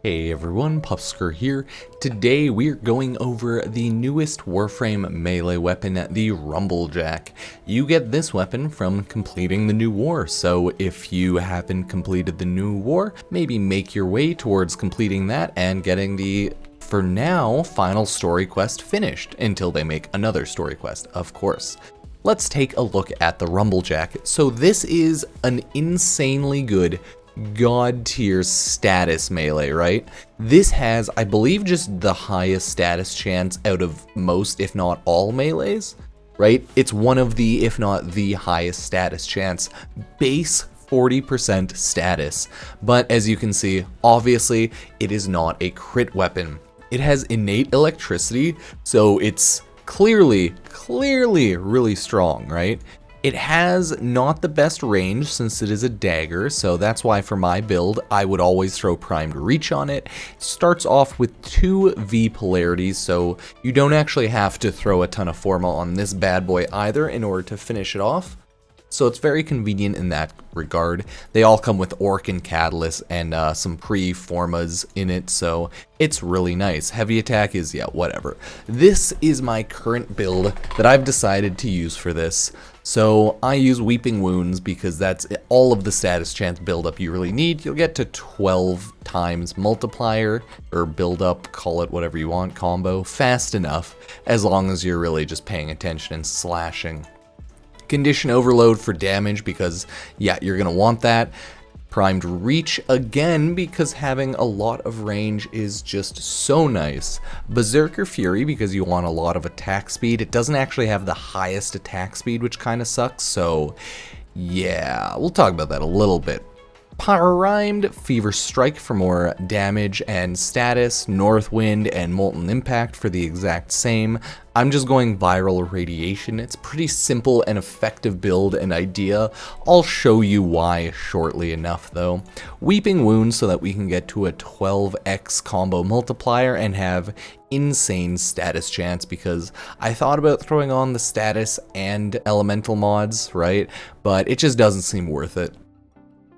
Hey everyone, Pupsker here. Today we're going over the newest Warframe melee weapon, the Rumblejack. You get this weapon from completing the new war, so if you haven't completed the new war, maybe make your way towards completing that and getting the, for now, final story quest finished, until they make another story quest, of course. Let's take a look at the Rumblejack. So this is an insanely good god tier status melee, right? This has, I believe, just the highest status chance out of most, if not all, melees, right? It's one of the, if not the highest status chance, base 40% status. But as you can see, obviously, it is not a crit weapon. It has innate electricity, so it's clearly really strong, right? It has not the best range since it is a dagger, so that's why for my build, I would always throw primed reach on it. It starts off with 2 V polarities, so you don't actually have to throw a ton of formal on this bad boy either in order to finish it off. So it's very convenient in that regard. They all come with Orc and Catalyst and some pre-formas in it, so it's really nice. Heavy attack is, yeah, whatever. This is my current build that I've decided to use for this. So I use Weeping Wounds because that's all of the status chance buildup you really need. You'll get to 12 times multiplier, or build up, call it whatever you want, combo, fast enough, as long as you're really just paying attention and slashing. Condition overload for damage because, yeah, you're gonna want that. Primed reach again because having a lot of range is just so nice. Berserker Fury because you want a lot of attack speed. It doesn't actually have the highest attack speed, which kind of sucks, so yeah, we'll talk about that a little bit. Primed Fever Strike for more damage and status, Northwind and Molten Impact for the exact same. I'm just going Viral Radiation. It's pretty simple and effective build and idea. I'll show you why shortly enough though. Weeping Wounds so that we can get to a 12x combo multiplier and have insane status chance, because I thought about throwing on the status and elemental mods, right? But it just doesn't seem worth it.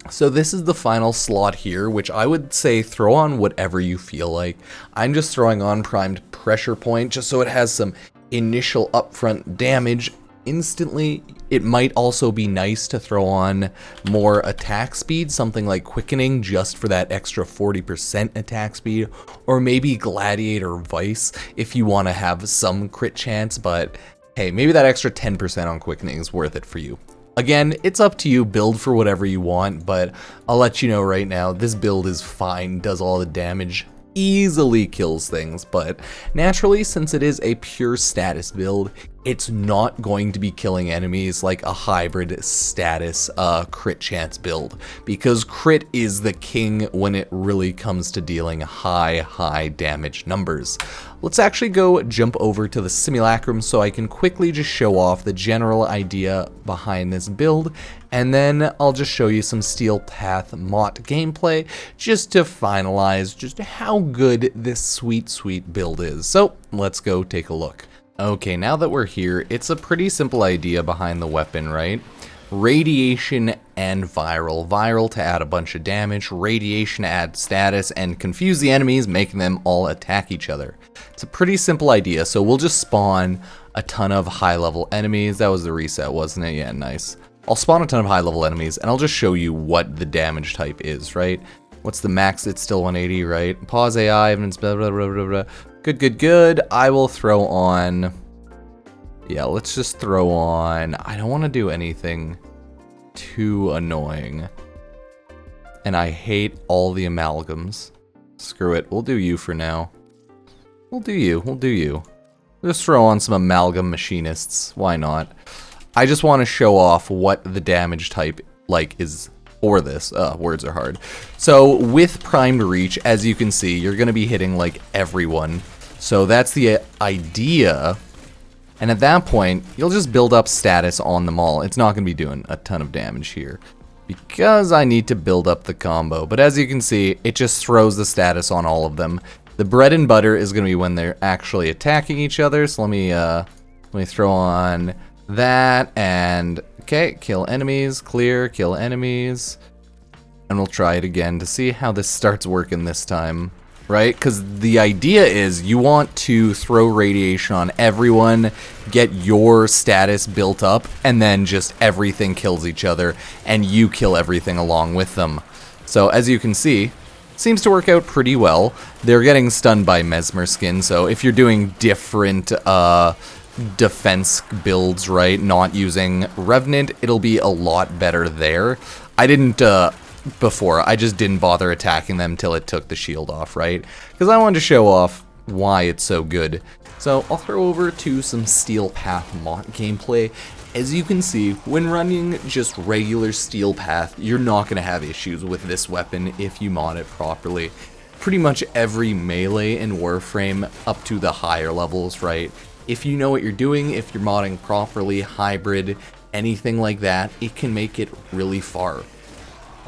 So this is the final slot here, which I would say throw on whatever you feel like. I'm just throwing on Primed Pressure Point just so it has some initial upfront damage instantly. It might also be nice to throw on more attack speed, something like Quickening just for that extra 40% attack speed, or maybe Gladiator Vice if you want to have some crit chance, but hey, maybe that extra 10% on Quickening is worth it for you. Again, it's up to you, build for whatever you want, but I'll let you know right now, this build is fine, does all the damage, easily kills things, but naturally, since it is a pure status build, it's not going to be killing enemies like a hybrid status crit chance build, because crit is the king when it really comes to dealing high damage numbers. Let's actually go jump over to the Simulacrum so I can quickly just show off the general idea behind this build, and then I'll just show you some Steel Path Mott gameplay just to finalize just how good this sweet build is. So let's go take a look. Okay, now that we're here, it's a pretty simple idea behind the weapon, right? Radiation and viral. Viral to add a bunch of damage, radiation to add status, and confuse the enemies, making them all attack each other. It's a pretty simple idea, so we'll just spawn a ton of high-level enemies. That was the reset, wasn't it? Yeah, nice. I'll spawn a ton of high-level enemies, and I'll just show you what the damage type is, right? What's the max? It's still 180, right? Pause AI, evidence, blah, blah, blah, blah, blah. Good. I will throw on... Yeah, let's just throw on... I don't want to do anything too annoying. And I hate all the amalgams. Screw it. We'll do you for now. We'll do you. Just throw on some amalgam machinists. Why not? I just want to show off what the damage type, like, is for this. Words are hard. So with primed reach, as you can see, you're going to be hitting like everyone. So that's the idea. And at that point, you'll just build up status on them all. It's not going to be doing a ton of damage here because I need to build up the combo. But as you can see, it just throws the status on all of them. The bread and butter is going to be when they're actually attacking each other. So let me throw on that and okay, kill enemies, clear, kill enemies. And we'll try it again to see how this starts working this time. Right? Because the idea is you want to throw radiation on everyone, get your status built up, and then just everything kills each other, and you kill everything along with them. So as you can see, it seems to work out pretty well. They're getting stunned by Mesmer Skin, so if you're doing different defense builds, right, not using Revenant, it'll be a lot better there. I didn't... before, I just didn't bother attacking them till it took the shield off, right? Because I wanted to show off why it's so good. So I'll throw over to some Steel Path Mott gameplay. As you can see, when running just regular Steel Path, you're not going to have issues with this weapon if you mod it properly. Pretty much every melee in Warframe up to the higher levels, right? If you know what you're doing, if you're modding properly, hybrid, anything like that, it can make it really far.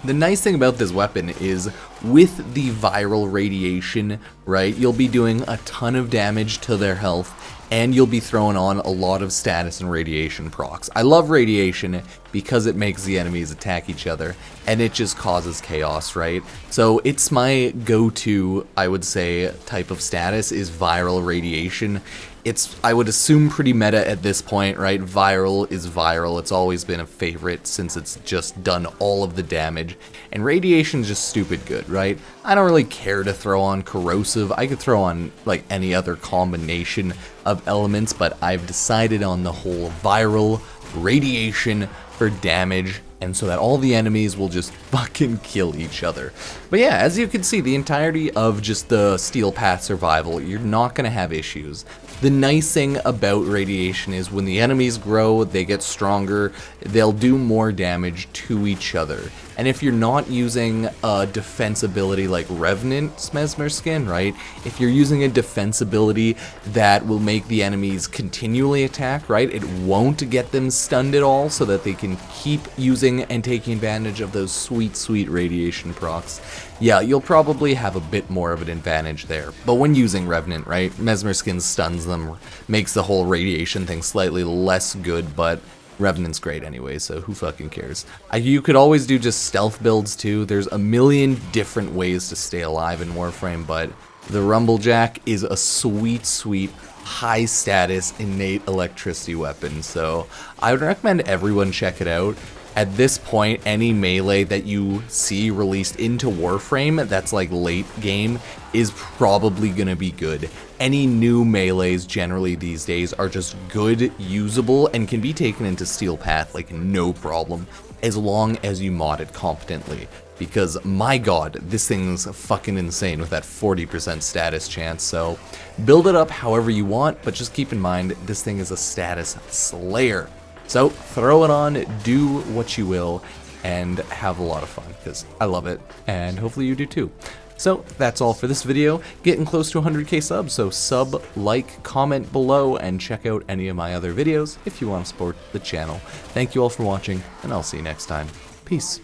The nice thing about this weapon is with the viral radiation, right, you'll be doing a ton of damage to their health, and you'll be throwing on a lot of status and radiation procs. I love radiation because it makes the enemies attack each other, and it just causes chaos, right? So it's my go-to, I would say, type of status is viral radiation. It's, I would assume, pretty meta at this point, right? Viral is viral. It's always been a favorite since it's just done all of the damage. And radiation's just stupid good, right? I don't really care to throw on corrosive. I could throw on, like, any other combination of elements, but I've decided on the whole viral radiation for damage, and so that all the enemies will just fucking kill each other. But yeah, as you can see, the entirety of just the Steel Path survival, you're not going to have issues. The nice thing about radiation is when the enemies grow, they get stronger, they'll do more damage to each other. And if you're not using a defense ability like Revenant's Mesmer Skin, right? If you're using a defense ability that will make the enemies continually attack, right? It won't get them stunned at all so that they can keep using and taking advantage of those sweet, sweet radiation procs. Yeah, you'll probably have a bit more of an advantage there. But when using Revenant, right? Mesmer Skin stuns them, makes the whole radiation thing slightly less good, but Revenant's great anyway, so who fucking cares? You could always do just stealth builds too. There's a million different ways to stay alive in Warframe, but the Rumblejack is a sweet, sweet, high status, innate electricity weapon, so I would recommend everyone check it out. At this point, any melee that you see released into Warframe that's like late game is probably gonna be good. Any new melees generally these days are just good, usable, and can be taken into Steel Path like no problem, as long as you mod it competently. Because my god, this thing's fucking insane with that 40% status chance, so build it up however you want, but just keep in mind this thing is a status slayer. So throw it on, do what you will, and have a lot of fun, because I love it, and hopefully you do too. So that's all for this video, getting close to 100k subs, so sub, like, comment below, and check out any of my other videos if you want to support the channel. Thank you all for watching, and I'll see you next time. Peace.